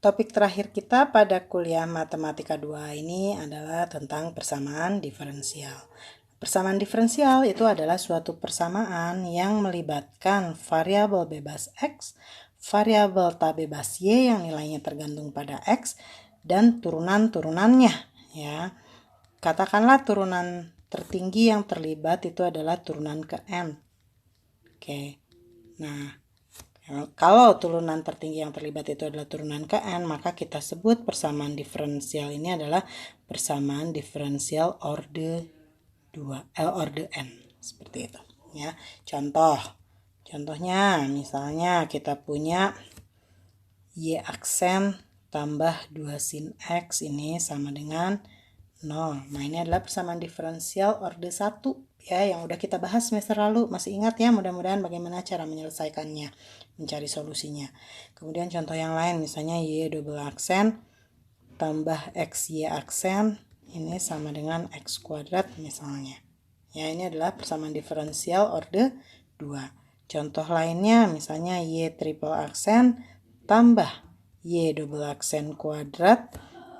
Topik terakhir kita pada kuliah Matematika 2 ini adalah tentang persamaan diferensial. Persamaan diferensial itu adalah suatu persamaan yang melibatkan variabel bebas X, variabel tak bebas Y yang nilainya tergantung pada X, dan turunan-turunannya. Ya. Katakanlah turunan tertinggi yang terlibat itu adalah turunan ke N. Oke. Nah, kalau turunan tertinggi yang terlibat itu adalah turunan ke N, maka kita sebut persamaan diferensial ini adalah persamaan diferensial orde 2, orde N. Seperti itu. Ya. Contohnya misalnya kita punya Y aksen tambah 2 sin X ini sama dengan 0. Nah, ini adalah persamaan diferensial orde 1 ya, yang udah kita bahas semester lalu. Masih ingat ya, mudah-mudahan bagaimana cara menyelesaikannya, mencari solusinya. Kemudian contoh yang lain, misalnya Y double aksen tambah XY aksen ini sama dengan X kuadrat misalnya. Ya, ini adalah persamaan diferensial orde 2. Contoh lainnya misalnya Y triple aksen tambah Y double aksen kuadrat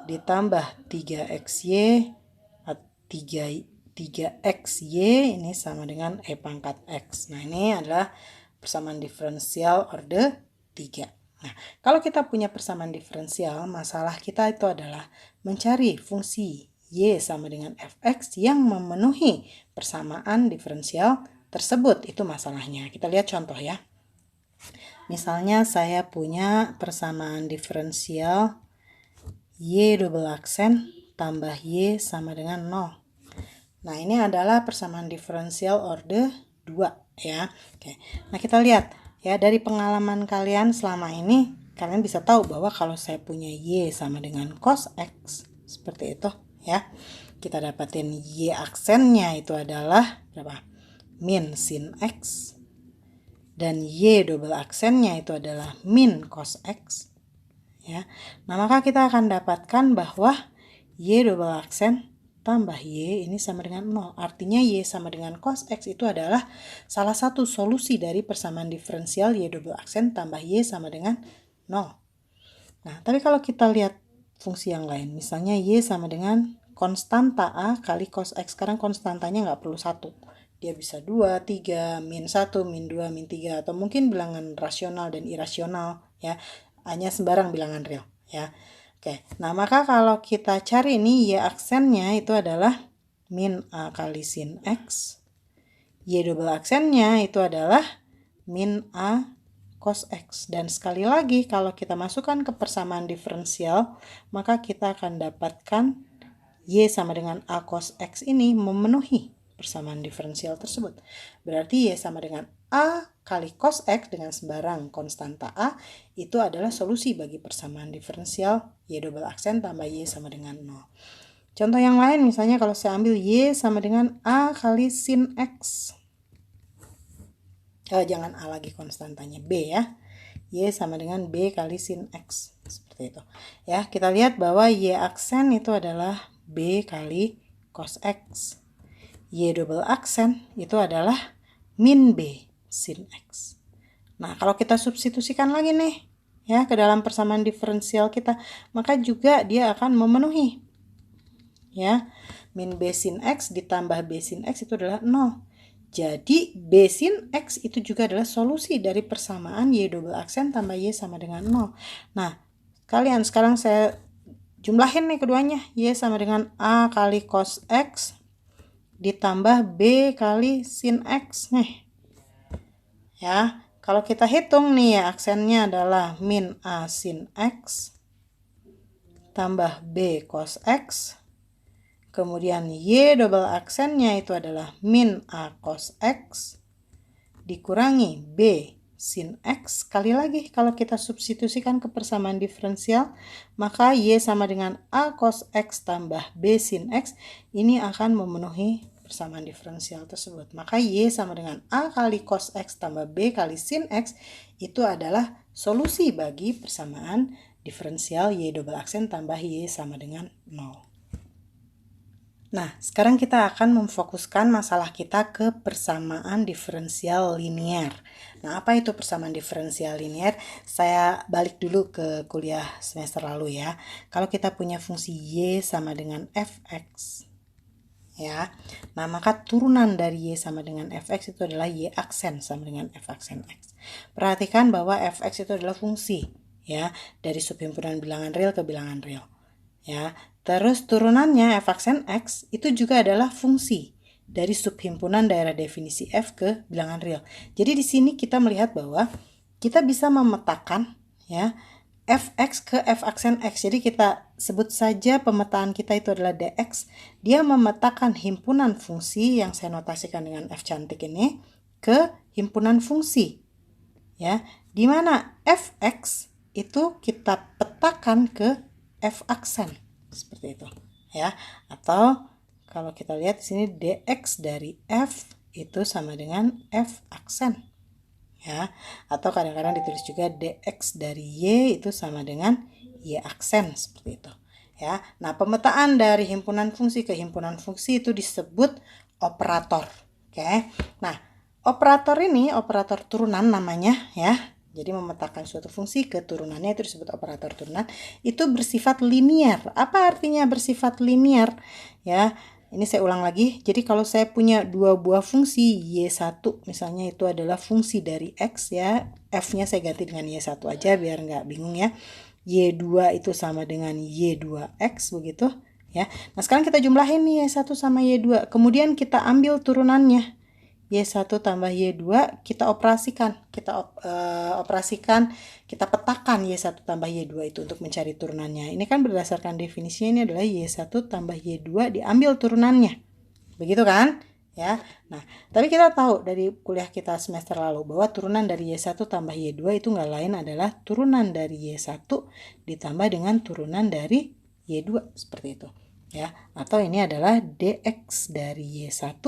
ditambah 3XY 3XY ini sama dengan E pangkat X. Nah, ini adalah persamaan diferensial orde 3. Nah, kalau kita punya persamaan diferensial, masalah kita itu adalah mencari fungsi Y sama dengan Fx yang memenuhi persamaan diferensial tersebut. Itu masalahnya. Kita lihat contoh ya. Misalnya saya punya persamaan diferensial Y double aksen tambah Y sama dengan 0. Nah, ini adalah persamaan diferensial orde 2 ya. Oke. Nah, kita lihat ya, dari pengalaman kalian selama ini, kalian bisa tahu bahwa kalau saya punya Y sama dengan cos X, seperti itu ya. Kita dapatin Y aksennya itu adalah berapa? Min sin X. Dan Y double aksennya itu adalah min cos X. Ya. Nah, maka kita akan dapatkan bahwa Y double aksen tambah Y ini sama dengan 0. Artinya Y sama dengan cos X itu adalah salah satu solusi dari persamaan diferensial Y double aksen tambah Y sama dengan 0. Nah, tapi kalau kita lihat fungsi yang lain, misalnya Y sama dengan konstanta A kali cos X. Sekarang konstantanya nggak perlu 1. Dia bisa 2, 3, min 1, min 2, min 3, atau mungkin bilangan rasional dan irasional ya. Hanya sembarang bilangan real ya. Oke, nah maka kalau kita cari ini Y aksennya itu adalah min A kali sin X. Y double aksennya itu adalah min A cos X. Dan sekali lagi kalau kita masukkan ke persamaan diferensial, maka kita akan dapatkan Y sama dengan A cos X ini memenuhi persamaan diferensial tersebut. Berarti Y sama dengan A kali cos X dengan sembarang konstanta A itu adalah solusi bagi persamaan diferensial Y double aksen tambah Y sama dengan 0. Contoh yang lain misalnya kalau saya ambil Y sama dengan A kali sin X. Jangan A lagi konstantanya, B ya. Y sama dengan B kali sin X. Seperti itu. Ya, kita lihat bahwa Y aksen itu adalah B kali cos X. Y double aksen itu adalah min B sin X. Nah, kalau kita substitusikan lagi nih ya ke dalam persamaan diferensial kita, maka juga dia akan memenuhi. Ya, min B sin X ditambah B sin X itu adalah 0. Jadi B sin X itu juga adalah solusi dari persamaan Y double aksen tambah Y sama dengan 0. Nah, kalian sekarang saya jumlahin nih keduanya. Y sama dengan A kali cos X ditambah B kali sin X nih. Ya, kalau kita hitung nih ya, aksennya adalah min A sin X tambah B cos X. Kemudian Y double aksennya itu adalah min A cos X dikurangi B sin X. Sekali lagi kalau kita substitusikan ke persamaan diferensial, maka Y sama dengan A cos X tambah B sin X ini akan memenuhi persamaan diferensial tersebut. Maka Y sama dengan A kali cos X tambah B kali sin X itu adalah solusi bagi persamaan diferensial Y double aksen tambah Y sama dengan 0. Nah, sekarang kita akan memfokuskan masalah kita ke persamaan diferensial linear. Nah, apa itu persamaan diferensial linear? Saya balik dulu ke kuliah semester lalu ya. Kalau kita punya fungsi y sama dengan fx, ya. Nah, maka turunan dari y sama dengan fx itu adalah y aksen sama dengan f aksen x. Perhatikan bahwa fx itu adalah fungsi, ya, dari subhimpunan bilangan real ke bilangan real. Ya, terus turunannya f aksen x itu juga adalah fungsi dari subhimpunan daerah definisi f ke bilangan real. Jadi di sini kita melihat bahwa kita bisa memetakan, ya, fx ke f aksen x. Jadi kita sebut saja pemetaan kita itu adalah dx. Dia memetakan himpunan fungsi yang saya notasikan dengan f cantik ini ke himpunan fungsi, ya, di mana fx itu kita petakan ke f aksen seperti itu, ya. Atau kalau kita lihat di sini dx dari f itu sama dengan f aksen, ya. Atau kadang-kadang ditulis juga dx dari y itu sama dengan y aksen seperti itu, ya. Nah, pemetaan dari himpunan fungsi ke himpunan fungsi itu disebut operator. Oke. Nah, operator ini operator turunan namanya, ya. Jadi memetakan suatu fungsi ke turunannya itu disebut operator turunan. Itu bersifat linear. Apa artinya bersifat linear? Ya, ini saya ulang lagi. Jadi kalau saya punya dua buah fungsi y1 misalnya itu adalah fungsi dari x, ya. F-nya saya ganti dengan y1 aja biar nggak bingung, ya. Y2 itu sama dengan y2x begitu, ya. Nah, sekarang kita jumlahin nih y1 sama y2. Kemudian kita ambil turunannya. Y1 tambah Y2 kita operasikan. Kita petakan Y1 tambah Y2 itu untuk mencari turunannya. Ini kan berdasarkan definisinya ini adalah Y1 tambah Y2 diambil turunannya. Begitu kan? Ya. Nah, tapi kita tahu dari kuliah kita semester lalu bahwa turunan dari Y1 tambah Y2 itu nggak lain adalah turunan dari Y1 ditambah dengan turunan dari Y2 seperti itu. Ya. Atau ini adalah dx dari Y1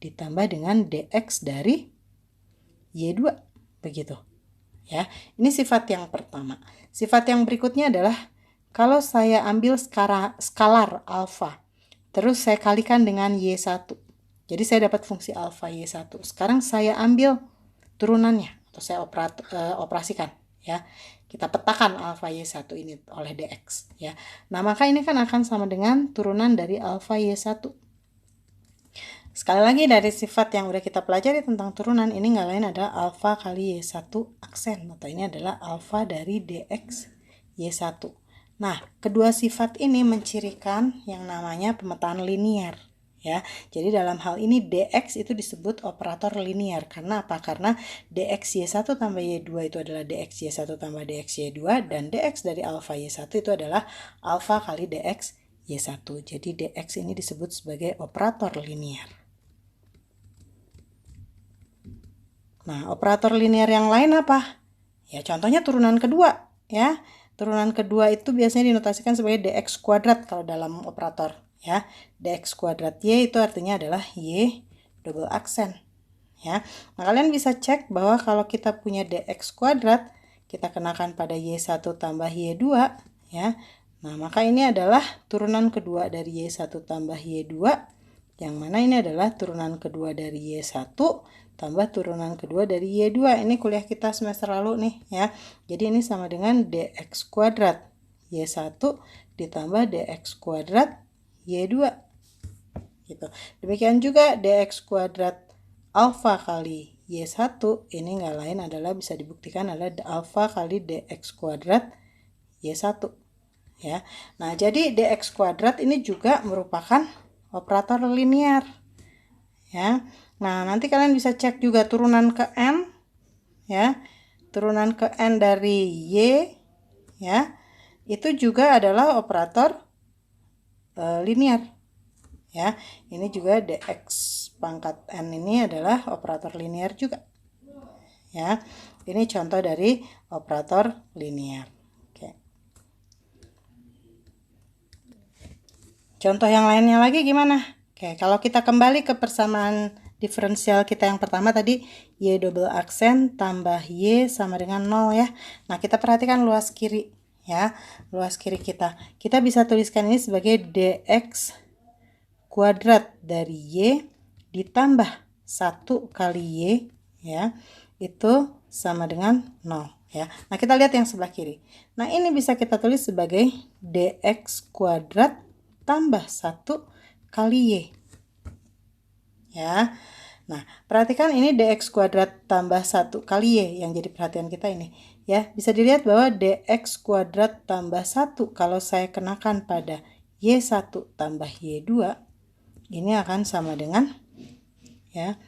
ditambah dengan dx dari y2 begitu, ya. Ini sifat yang pertama. Sifat yang berikutnya adalah kalau saya ambil skalar alfa terus saya kalikan dengan y1, jadi saya dapat fungsi alfa y1. Sekarang saya ambil turunannya atau saya operasikan, ya. Kita petakan alfa y1 ini oleh dx, ya. Nah, maka ini kan akan sama dengan turunan dari alfa y1. Sekali lagi dari sifat yang udah kita pelajari tentang turunan ini nggak lain adalah alfa kali y1 aksen, atau ini adalah alfa dari dx y1. Nah, kedua sifat ini mencirikan yang namanya pemetaan linear, ya. Jadi dalam hal ini dx itu disebut operator linear. Karena apa? Karena dx y1 tambah y2 itu adalah dx y1 tambah dx y2, dan dx dari alfa y1 itu adalah alfa kali dx y1. Jadi dx ini disebut sebagai operator linear. Nah, operator linear yang lain apa? Ya, contohnya turunan kedua, ya. Turunan kedua itu biasanya dinotasikan sebagai dx kuadrat kalau dalam operator, ya. Dx kuadrat y itu artinya adalah y double aksen, ya. Nah, kalian bisa cek bahwa kalau kita punya dx kuadrat, kita kenakan pada y1 tambah y2, ya. Nah, maka ini adalah turunan kedua dari y1 tambah y2, yang mana ini adalah turunan kedua dari y1 tambah turunan kedua dari y2. Ini kuliah kita semester lalu nih, ya. Jadi ini sama dengan dx kuadrat y1 ditambah dx kuadrat y2 gitu. Demikian juga dx kuadrat alfa kali y1 ini nggak lain adalah bisa dibuktikan adalah alfa kali dx kuadrat y1, ya. Nah, jadi dx kuadrat ini juga merupakan operator linear, ya. Nah, nanti kalian bisa cek juga turunan ke n, ya. Turunan ke n dari y, ya. Itu juga adalah operator linear, ya. Ini juga dx pangkat n ini adalah operator linear juga, ya. Ini contoh dari operator linear. Oke. Contoh yang lainnya lagi gimana? Oke, kalau kita kembali ke persamaan diferensial kita yang pertama tadi, y double aksen tambah y sama dengan 0, ya. Nah, kita perhatikan luas kiri, ya. Luas kiri kita. Kita bisa tuliskan ini sebagai dx kuadrat dari Y ditambah 1 kali Y ya, itu sama dengan 0 ya. Nah, kita lihat yang sebelah kiri. Nah, ini bisa kita tulis sebagai dx kuadrat tambah 1 kali Y ya. Nah, perhatikan ini dx kuadrat tambah 1 kali Y yang jadi perhatian kita ini ya. Bisa dilihat bahwa dx kuadrat tambah 1 kalau saya kenakan pada Y1 tambah Y2 ini akan sama dengan ya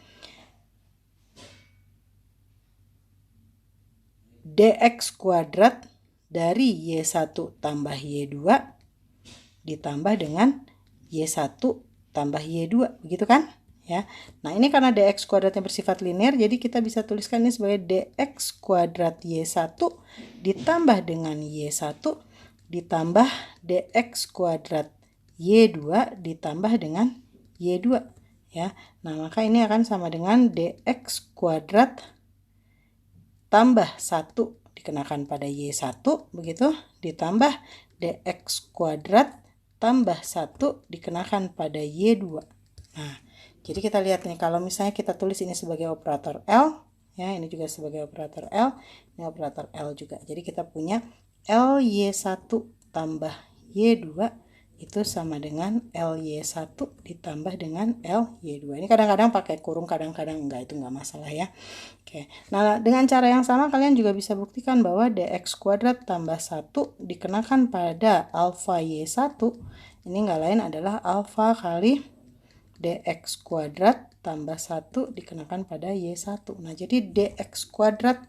dx kuadrat dari Y1 tambah Y2 ditambah dengan Y1 tambah Y2, begitu kan? Ya. Nah, ini karena dx kuadratnya bersifat linear, jadi kita bisa tuliskan ini sebagai dx kuadrat Y1 ditambah dengan Y1 ditambah dx kuadrat Y2 ditambah dengan Y2 ya. Nah, maka ini akan sama dengan dx kuadrat tambah 1 dikenakan pada Y1 begitu, ditambah dx kuadrat tambah 1 dikenakan pada Y2. Nah, jadi kita lihat nih, kalau misalnya kita tulis ini sebagai operator L ya, ini juga sebagai operator L, ini operator L juga. Jadi kita punya LY1 tambah Y2 itu sama dengan LY1 ditambah dengan LY2. Ini kadang-kadang pakai kurung, kadang-kadang enggak, itu enggak masalah ya. Oke. Nah, dengan cara yang sama kalian juga bisa buktikan bahwa dx kuadrat tambah 1 dikenakan pada alfa Y1 ini enggak lain adalah alfa kali dx kuadrat tambah 1 dikenakan pada Y1. Nah, jadi dx kuadrat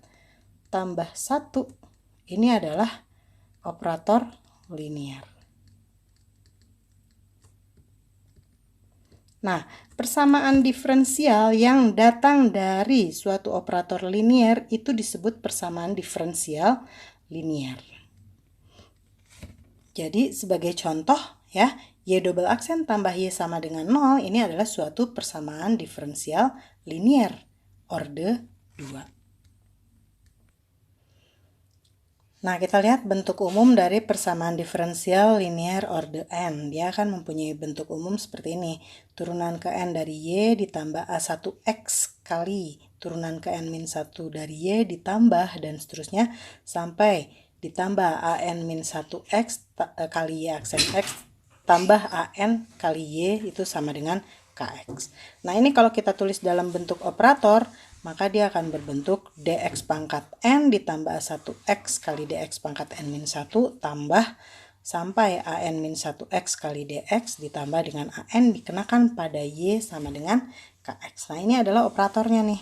tambah 1 ini adalah operator linear. Nah, persamaan diferensial yang datang dari suatu operator linear itu disebut persamaan diferensial linear. Jadi, sebagai contoh ya, Y double aksen tambah Y sama dengan 0 ini adalah suatu persamaan diferensial linear orde 2. Nah, kita lihat bentuk umum dari persamaan diferensial linear orde n. Dia akan mempunyai bentuk umum seperti ini. Turunan ke n dari Y ditambah A1X kali turunan ke n-1 dari Y ditambah dan seterusnya sampai ditambah AN-1X kali Y aksen X tambah AN kali Y itu sama dengan KX. Nah, ini kalau kita tulis dalam bentuk operator, maka dia akan berbentuk dx pangkat n ditambah 1x kali dx pangkat n-1 tambah sampai an-1x kali dx ditambah dengan an dikenakan pada y sama dengan kx. Nah, ini adalah operatornya nih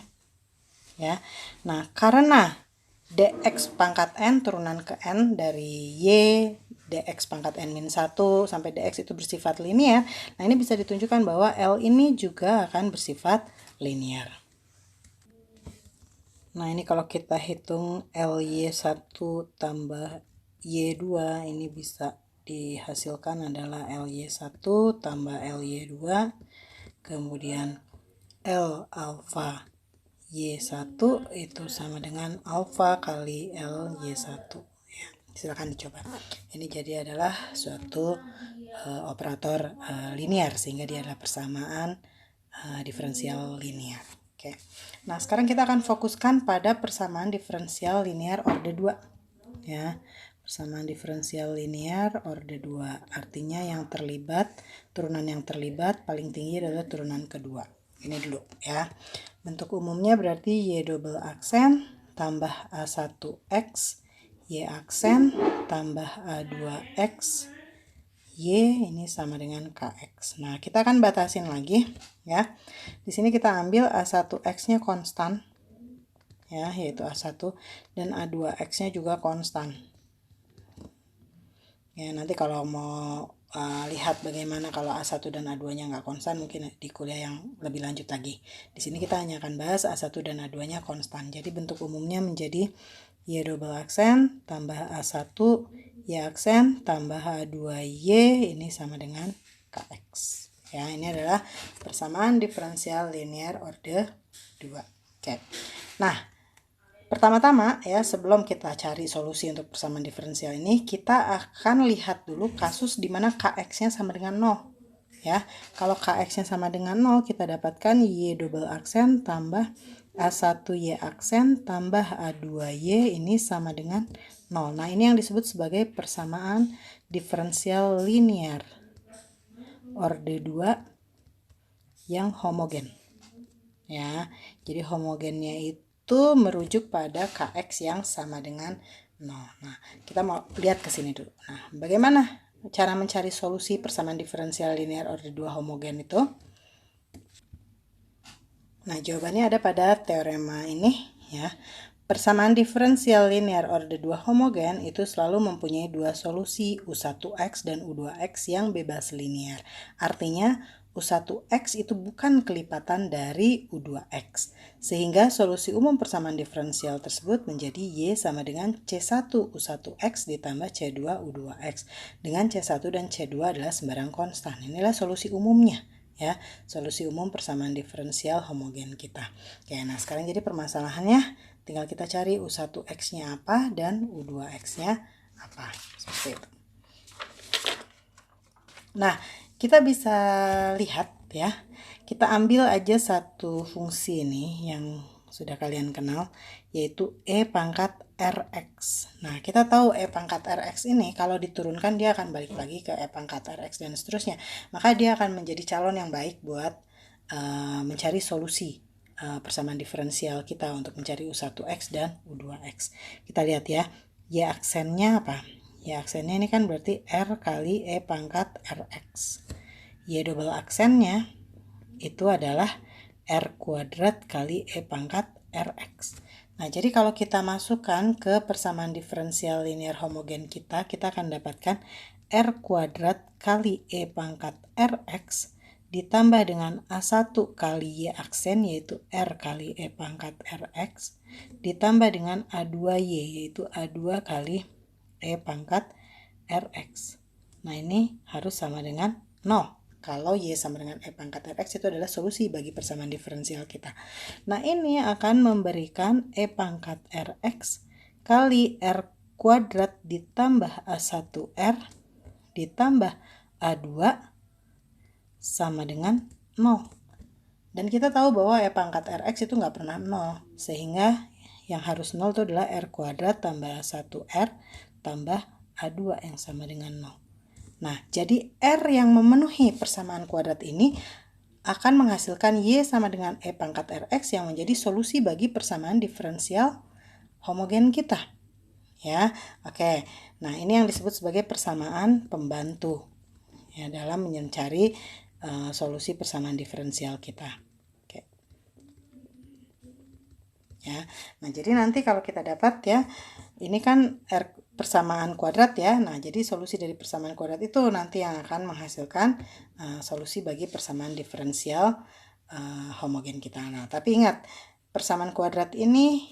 ya. Nah, karena dx pangkat n turunan ke n dari y dx pangkat n-1 sampai dx itu bersifat linear. Nah, ini bisa ditunjukkan bahwa L ini juga akan bersifat linear. Nah, ini kalau kita hitung LY1 tambah Y2 ini bisa dihasilkan adalah LY1 tambah LY2 kemudian L alfa Y1 itu sama dengan alfa kali LY1 ya. Silakan dicoba. Ini jadi adalah suatu operator linear sehingga dia adalah persamaan diferensial linear. Oke. Nah, sekarang kita akan fokuskan pada persamaan diferensial linear orde 2 ya. Persamaan diferensial linear orde 2 artinya turunan yang terlibat paling tinggi adalah turunan kedua. Ini dulu ya. Bentuk umumnya berarti Y double aksen tambah A1X Y aksen tambah A2X Y ini sama dengan KX. Nah, kita akan batasin lagi ya. Di sini kita ambil A1X-nya konstan ya, yaitu A1 dan A2X-nya juga konstan. Ya, nanti kalau mau lihat bagaimana kalau A1 dan A2-nya nggak konstan, mungkin di kuliah yang lebih lanjut lagi. Di sini kita hanya akan bahas A1 dan A2-nya konstan. Jadi bentuk umumnya menjadi Y double aksen tambah A1 Y aksen tambah A2Y ini sama dengan KX. Ya, ini adalah persamaan diferensial linear orde 2. Oke. Nah, pertama-tama ya, sebelum kita cari solusi untuk persamaan diferensial ini, kita akan lihat dulu kasus di mana KX-nya sama dengan 0. ya. Kalau KX-nya sama dengan 0, kita dapatkan Y double aksen tambah A1Y aksen tambah A2Y ini sama dengan 0. Nah, ini yang disebut sebagai persamaan diferensial linear orde 2 yang homogen. Ya, jadi homogennya itu merujuk pada KX yang sama dengan 0. Nah, kita mau lihat ke sini dulu. Nah, bagaimana cara mencari solusi persamaan diferensial linear orde 2 homogen itu? Nah, jawabannya ada pada teorema ini, ya. Persamaan diferensial linear orde 2 homogen itu selalu mempunyai dua solusi, U1x dan U2x yang bebas linear. Artinya, U1x itu bukan kelipatan dari U2x. Sehingga solusi umum persamaan diferensial tersebut menjadi Y sama dengan C1 U1x ditambah C2 U2x. Dengan C1 dan C2 adalah sembarang konstan. Inilah solusi umumnya. Ya, solusi umum persamaan diferensial homogen kita. Oke, nah sekarang jadi permasalahannya tinggal kita cari U1x-nya apa dan U2x-nya apa. Seperti itu. Nah, kita bisa lihat ya. Kita ambil aja satu fungsi ini yang sudah kalian kenal, yaitu E pangkat Rx. Nah, kita tahu E pangkat Rx ini kalau diturunkan dia akan balik lagi ke E pangkat Rx dan seterusnya. Maka dia akan menjadi calon yang baik buat mencari solusi persamaan diferensial kita untuk mencari U1x dan U2x. Kita lihat ya, Y aksennya apa? Y aksennya ini kan berarti R kali E pangkat Rx. Y double aksennya itu adalah R kuadrat kali E pangkat Rx. Nah, jadi kalau kita masukkan ke persamaan diferensial linear homogen kita akan dapatkan R kuadrat kali E pangkat Rx ditambah dengan A1 kali Y aksen yaitu R kali E pangkat Rx ditambah dengan A2Y yaitu A2 kali E pangkat Rx. Nah, ini harus sama dengan 0. Kalau Y sama dengan E pangkat Rx itu adalah solusi bagi persamaan diferensial kita. Nah, ini akan memberikan E pangkat Rx kali R kuadrat ditambah A1R ditambah A2 sama dengan 0. Dan kita tahu bahwa E pangkat Rx itu nggak pernah 0. Sehingga yang harus 0 itu adalah R kuadrat tambah A1R tambah A2 yang sama dengan 0. Nah, jadi R yang memenuhi persamaan kuadrat ini akan menghasilkan Y sama dengan E pangkat Rx yang menjadi solusi bagi persamaan diferensial homogen kita. Ya, oke. Nah, ini yang disebut sebagai persamaan pembantu ya dalam mencari solusi persamaan diferensial kita. Oke. Ya. Nah, jadi nanti kalau kita dapat ya, ini kan R persamaan kuadrat ya. Nah, jadi solusi dari persamaan kuadrat itu nanti yang akan menghasilkan solusi bagi persamaan diferensial homogen kita. Nah, tapi ingat, persamaan kuadrat ini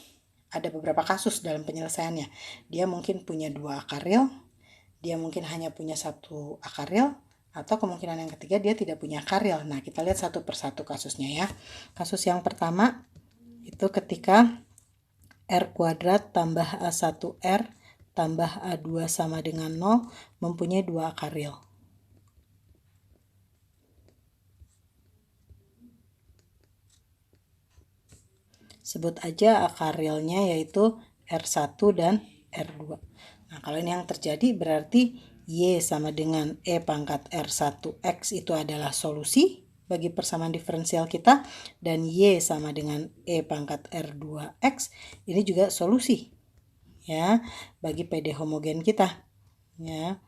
ada beberapa kasus dalam penyelesaiannya. Dia mungkin punya 2 akar real, dia mungkin hanya punya 1 akar real, atau kemungkinan yang ketiga dia tidak punya akar real. Nah, kita lihat satu persatu kasusnya ya. Kasus yang pertama itu ketika R kuadrat tambah A1R tambah A2 sama dengan 0 mempunyai 2 akar real. Sebut aja akar realnya yaitu R1 dan R2. Nah, kalau ini yang terjadi berarti Y sama dengan E pangkat R1X itu adalah solusi bagi persamaan diferensial kita, dan Y sama dengan E pangkat R2X ini juga solusi ya bagi PD homogen kita ya.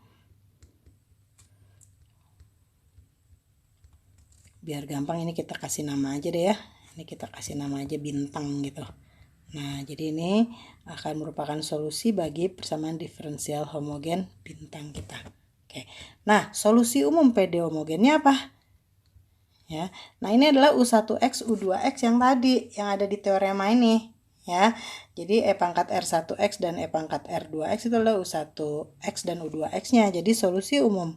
Biar gampang ini kita kasih nama aja deh ya. Ini kita kasih nama aja bintang gitu. Nah, jadi ini akan merupakan solusi bagi persamaan diferensial homogen bintang kita. Oke. Nah, solusi umum PD homogennya apa? Ya. Nah, ini adalah U1x, U2x yang tadi yang ada di teorema ini. Ya, jadi E pangkat R1X dan E pangkat R2X itu adalah U1X dan U2X-nya. Jadi solusi umum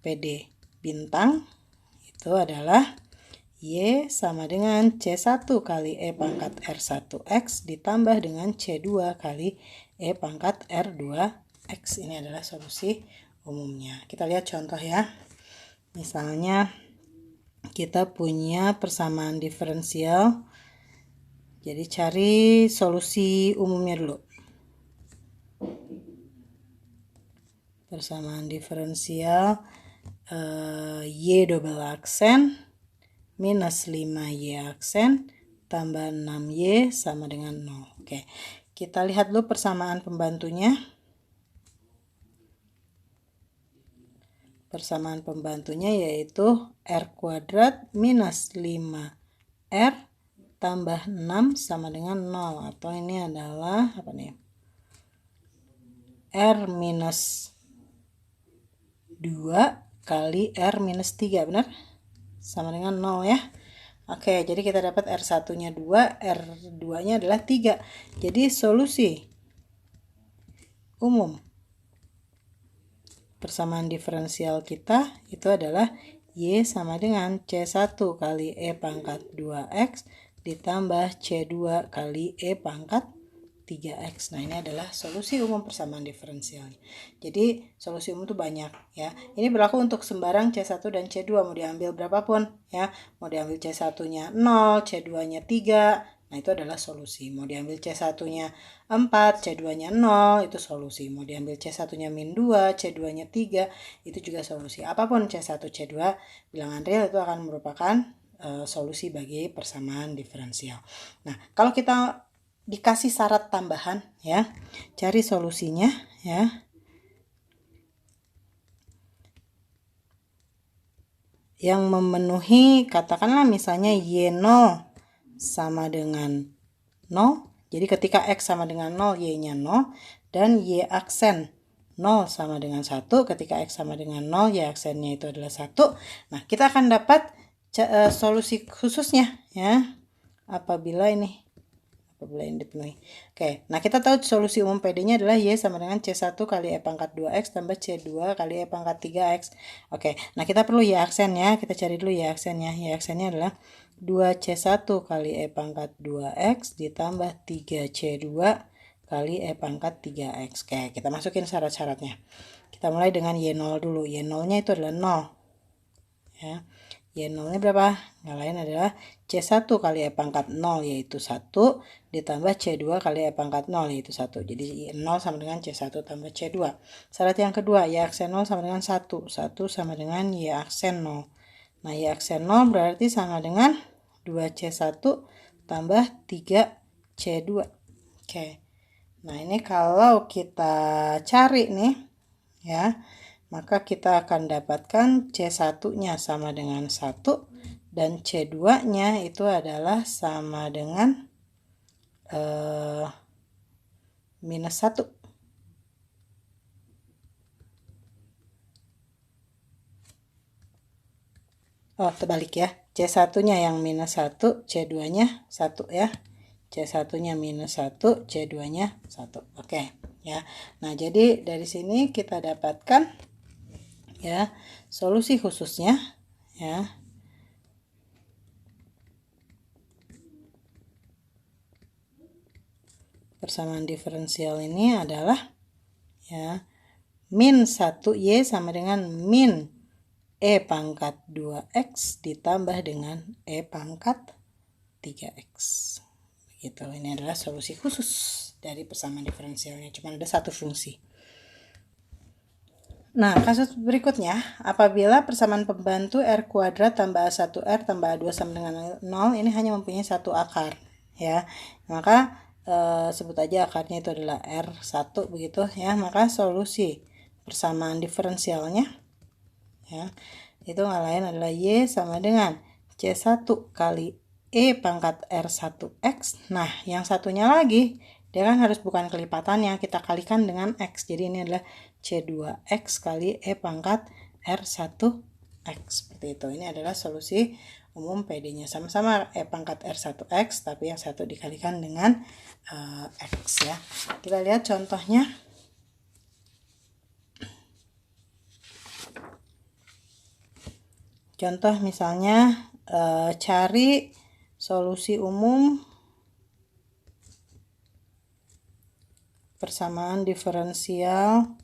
PD bintang itu adalah Y sama dengan C1 kali E pangkat R1X ditambah dengan C2 kali E pangkat R2X. Ini adalah solusi umumnya. Kita lihat contoh ya. Misalnya kita punya persamaan diferensial. Jadi cari solusi umumnya dulu. Persamaan diferensial Y double aksen minus 5Y aksen tambah 6Y sama dengan 0. Oke, kita lihat dulu persamaan pembantunya. Persamaan pembantunya yaitu R kuadrat minus 5R tambah 6 sama dengan 0. Atau ini adalah apa nih? R minus 2 kali R minus 3, benar? Sama dengan 0 ya. Oke, jadi kita dapat R1-nya 2, R2-nya adalah 3. Jadi solusi umum persamaan diferensial kita itu adalah Y sama dengan C1 kali E pangkat 2X ditambah C2 kali E pangkat 3X. Nah, ini adalah solusi umum persamaan diferensialnya. Jadi, solusi umum itu banyak ya. Ini berlaku untuk sembarang C1 dan C2 mau diambil berapapun ya. Mau diambil C1-nya 0, C2-nya 3. Nah, itu adalah solusi. Mau diambil C1-nya 4, C2-nya 0, itu solusi. Mau diambil C1-nya min 2, C2-nya 3, itu juga solusi. Apapun C1, C2, bilangan real itu akan merupakan solusi bagi persamaan diferensial. Nah, kalau kita dikasih syarat tambahan ya, cari solusinya ya. Yang memenuhi, katakanlah misalnya Y0 sama dengan 0. Jadi ketika X sama dengan 0, Y-nya 0. Dan Y aksen 0 sama dengan 1. Ketika X sama dengan 0, Y aksennya itu adalah 1. Nah, kita akan dapat solusi khususnya ya. Apabila ini dipenuhi. Oke, nah kita tahu solusi umum PD-nya adalah Y sama dengan C1 kali E pangkat 2X tambah C2 kali E pangkat 3X. Oke, nah kita perlu Y aksen ya. Kita cari dulu Y aksennya. Y aksennya adalah 2C1 kali E pangkat 2X ditambah 3C2 kali E pangkat 3X. Oke, kita masukin syarat-syaratnya. Kita mulai dengan Y0 dulu. Y0-nya itu adalah 0. Ya. Y0-nya berapa? Yang lain adalah C1 kali E pangkat 0 yaitu 1 ditambah C2 kali E pangkat 0 yaitu 1. Jadi 0 sama dengan C1 tambah C2. Syarat yang kedua, Y aksen 0 sama dengan 1. 1 sama dengan Y aksen 0. Nah, Y aksen 0 berarti sama dengan 2C1 tambah 3C2. Oke. Nah, ini kalau kita cari nih ya, maka kita akan dapatkan C1-nya sama dengan 1 dan C2-nya itu adalah sama dengan minus 1. Oh, terbalik ya. C1-nya yang minus 1, C2-nya 1 ya. C1-nya minus 1, C2-nya 1. Oke, ya. Nah, jadi dari sini kita dapatkan ya solusi khususnya ya. Persamaan diferensial ini adalah ya min 1Y sama dengan min E pangkat 2X ditambah dengan E pangkat 3X. Gitu. Ini adalah solusi khusus dari persamaan diferensialnya. Cuma ada satu fungsi. Nah, kasus berikutnya, apabila persamaan pembantu R kuadrat tambah A1R tambah A2 sama dengan 0, ini hanya mempunyai satu akar. Ya, maka sebut aja akarnya itu adalah R1 begitu ya. Maka solusi persamaan diferensialnya ya, itu nggak lain adalah Y sama dengan C1 kali E pangkat R1X. Nah, yang satunya lagi, dia kan harus bukan kelipatan yang kita kalikan dengan X. Jadi ini adalah C2X kali E pangkat R1X. Seperti itu. Ini adalah solusi umum PD-nya. Sama-sama E pangkat R1X, tapi yang satu dikalikan dengan X ya. Kita lihat contohnya. Contoh misalnya cari solusi umum persamaan diferensial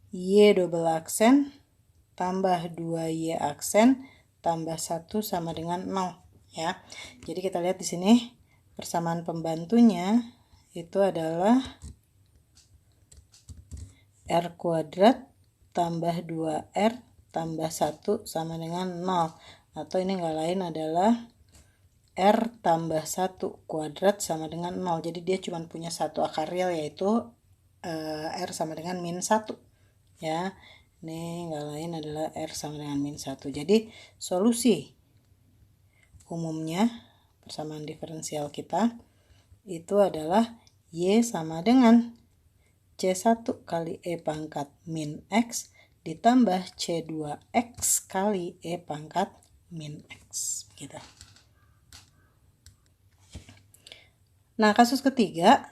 Y double aksen tambah 2Y aksen tambah 1 sama dengan 0 ya. Jadi kita lihat di sini persamaan pembantunya itu adalah R kuadrat tambah 2R tambah 1 sama dengan 0, atau ini nggak lain adalah R tambah 1 kuadrat sama dengan 0. Jadi dia cuma punya satu akar real, yaitu R sama dengan min 1 ya. Ini nggak lain adalah R sama dengan min 1. Jadi solusi umumnya persamaan diferensial kita itu adalah Y sama dengan C1 kali E pangkat min X ditambah C2X kali E pangkat min X gitu. Nah, kasus ketiga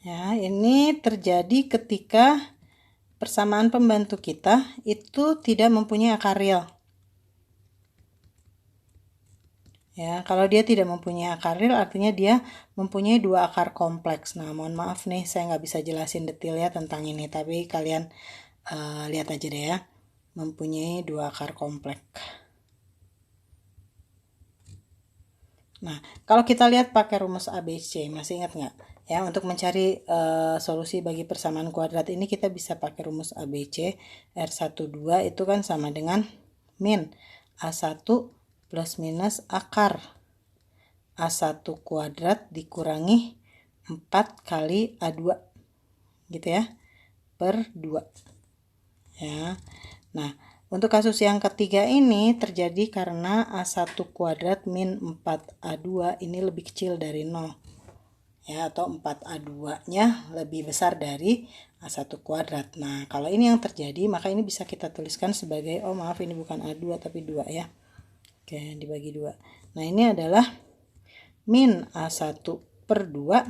ya, ini terjadi ketika persamaan pembantu kita itu tidak mempunyai akar real. Ya, kalau dia tidak mempunyai akar real artinya dia mempunyai dua akar kompleks. Nah, mohon maaf nih saya nggak bisa jelasin detailnya tentang ini, tapi kalian lihat aja deh ya, mempunyai dua akar kompleks. Nah, kalau kita lihat pakai rumus ABC, masih ingat nggak? Ya, untuk mencari solusi bagi persamaan kuadrat ini kita bisa pakai rumus ABC. R12 itu kan sama dengan min A1 plus minus akar A1 kuadrat dikurangi 4 kali A2 gitu ya, per 2 ya. Nah, untuk kasus yang ketiga ini terjadi karena A1 kuadrat min 4A2 ini lebih kecil dari 0 ya, atau 4A2 nya lebih besar dari A1 kuadrat. Nah, kalau ini yang terjadi maka ini bisa kita tuliskan sebagai, oh maaf ini bukan A2 tapi 2 ya. Oke, dibagi 2. Nah, ini adalah min A1 per 2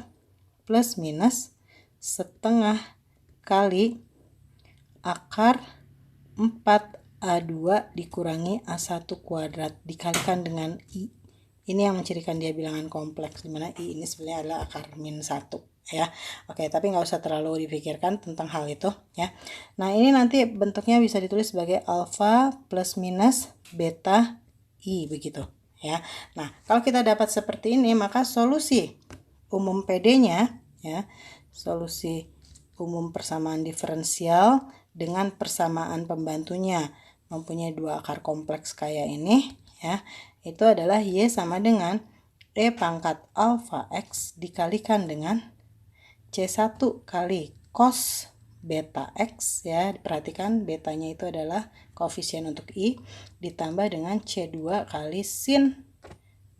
plus minus setengah kali akar 4A2 dikurangi A1 kuadrat dikalikan dengan I. Ini yang mencirikan dia bilangan kompleks, dimana I ini sebenarnya adalah akar min 1 ya. Oke, tapi nggak usah terlalu dipikirkan tentang hal itu ya. Nah, ini nanti bentuknya bisa ditulis sebagai alfa plus minus beta I begitu ya. Nah, kalau kita dapat seperti ini maka solusi umum PD-nya ya, solusi umum persamaan diferensial dengan persamaan pembantunya mempunyai dua akar kompleks kayak ini ya, itu adalah Y sama dengan E pangkat alfa X dikalikan dengan C1 kali cos beta X ya. Perhatikan betanya itu adalah koefisien untuk I ditambah dengan C2 kali sin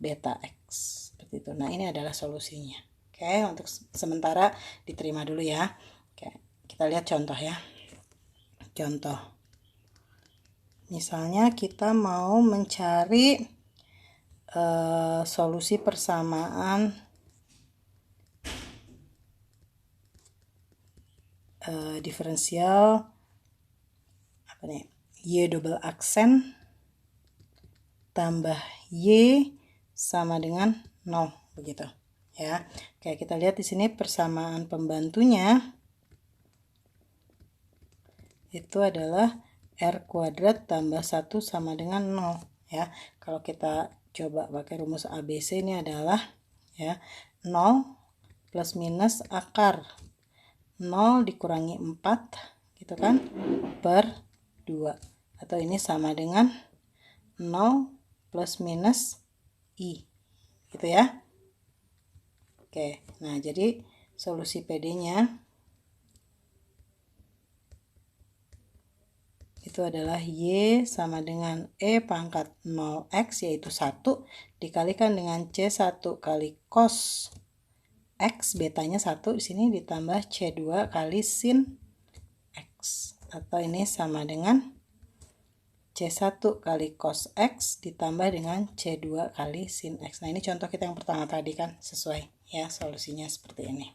beta X seperti itu. Nah, ini adalah solusinya. Oke, untuk sementara diterima dulu ya. Oke, kita lihat contoh ya. Contoh, misalnya kita mau mencari solusi persamaan diferensial apa nih, Y double aksen tambah Y sama dengan 0 begitu ya. Oke, kita lihat di sini persamaan pembantunya itu adalah R kuadrat tambah 1 sama dengan 0 ya. Kalau kita coba pakai rumus ABC ini adalah ya 0 plus minus akar 0 dikurangi 4 gitu kan per 2, atau ini sama dengan 0 plus minus I gitu ya. Oke, nah jadi solusi PD-nya itu adalah Y sama dengan E pangkat 0X yaitu 1 dikalikan dengan C1 kali cos X, betanya 1 di sini ditambah C2 kali sin X, atau ini sama dengan C1 kali cos X ditambah dengan C2 kali sin X. Nah, ini contoh kita yang pertama tadi kan sesuai ya, solusinya seperti ini.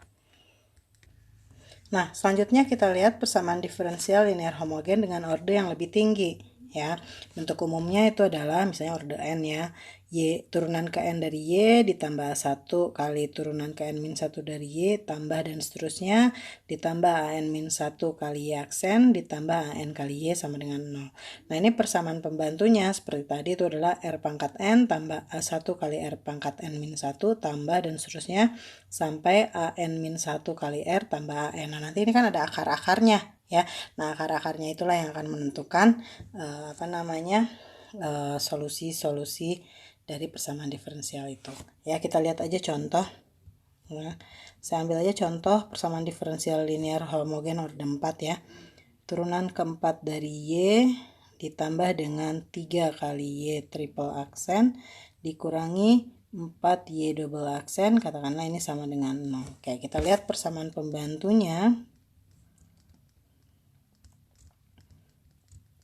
Nah, selanjutnya kita lihat persamaan diferensial linear homogen dengan orde yang lebih tinggi ya. Bentuk umumnya itu adalah misalnya order n ya. Y turunan ke n dari Y ditambah 1 kali turunan ke n-1 dari Y tambah dan seterusnya ditambah an-1 kali Y aksen ditambah an kali Y sama dengan 0. Nah ini persamaan pembantunya seperti tadi itu adalah R pangkat N tambah A1 kali R pangkat N-1 tambah dan seterusnya sampai AN-1 kali R tambah AN. Nah nanti ini kan ada akar-akarnya ya. Nah akar-akarnya itulah yang akan menentukan solusi-solusi dari persamaan diferensial itu. Ya, kita lihat aja contoh. Nah, saya ambil aja contoh persamaan diferensial linear homogen order 4 ya. Turunan keempat dari Y ditambah dengan 3 kali Y triple aksen dikurangi 4Y double aksen, katakanlah ini sama dengan 0. Oke, kita lihat persamaan pembantunya.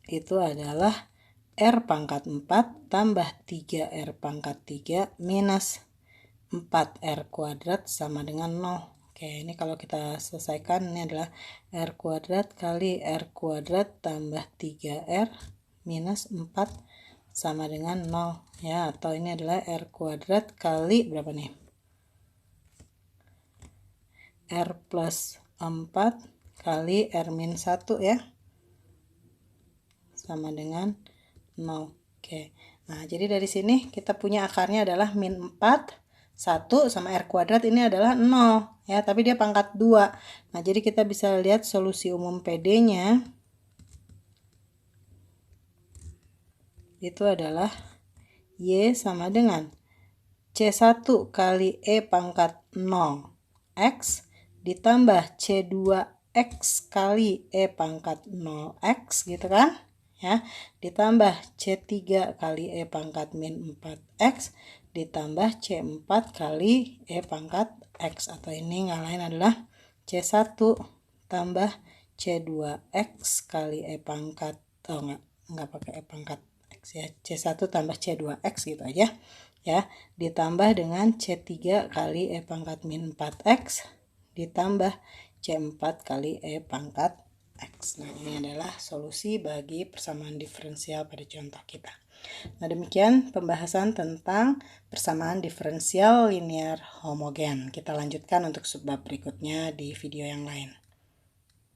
Itu adalah R pangkat 4 tambah 3R pangkat 3 minus 4R kuadrat sama dengan 0. Oke, ini kalau kita selesaikan ini adalah R kuadrat kali R kuadrat tambah 3R minus 4 sama dengan 0 ya, atau ini adalah R kuadrat kali berapa nih? R plus 4 kali R min 1 ya sama dengan 0. Oke. Nah, jadi dari sini kita punya akarnya adalah min 4, 1 sama R kuadrat ini adalah 0 ya, tapi dia pangkat 2. Nah, jadi kita bisa lihat solusi umum PD-nya itu adalah Y sama dengan C1 kali E pangkat 0 X ditambah C2X kali E pangkat 0 X gitu kan ya, ditambah C3 kali E pangkat min 4X ditambah C4 kali E pangkat X, atau ini yang lain adalah C1 tambah C2X kali E pangkat enggak pakai E pangkat X ya, C1 tambah C2X gitu aja ya, ditambah dengan C3 kali E pangkat min 4X ditambah C4 kali E pangkat X. Nah, ini adalah solusi bagi persamaan diferensial pada contoh kita. Nah, demikian pembahasan tentang persamaan diferensial linear homogen. Kita lanjutkan untuk subbab berikutnya di video yang lain.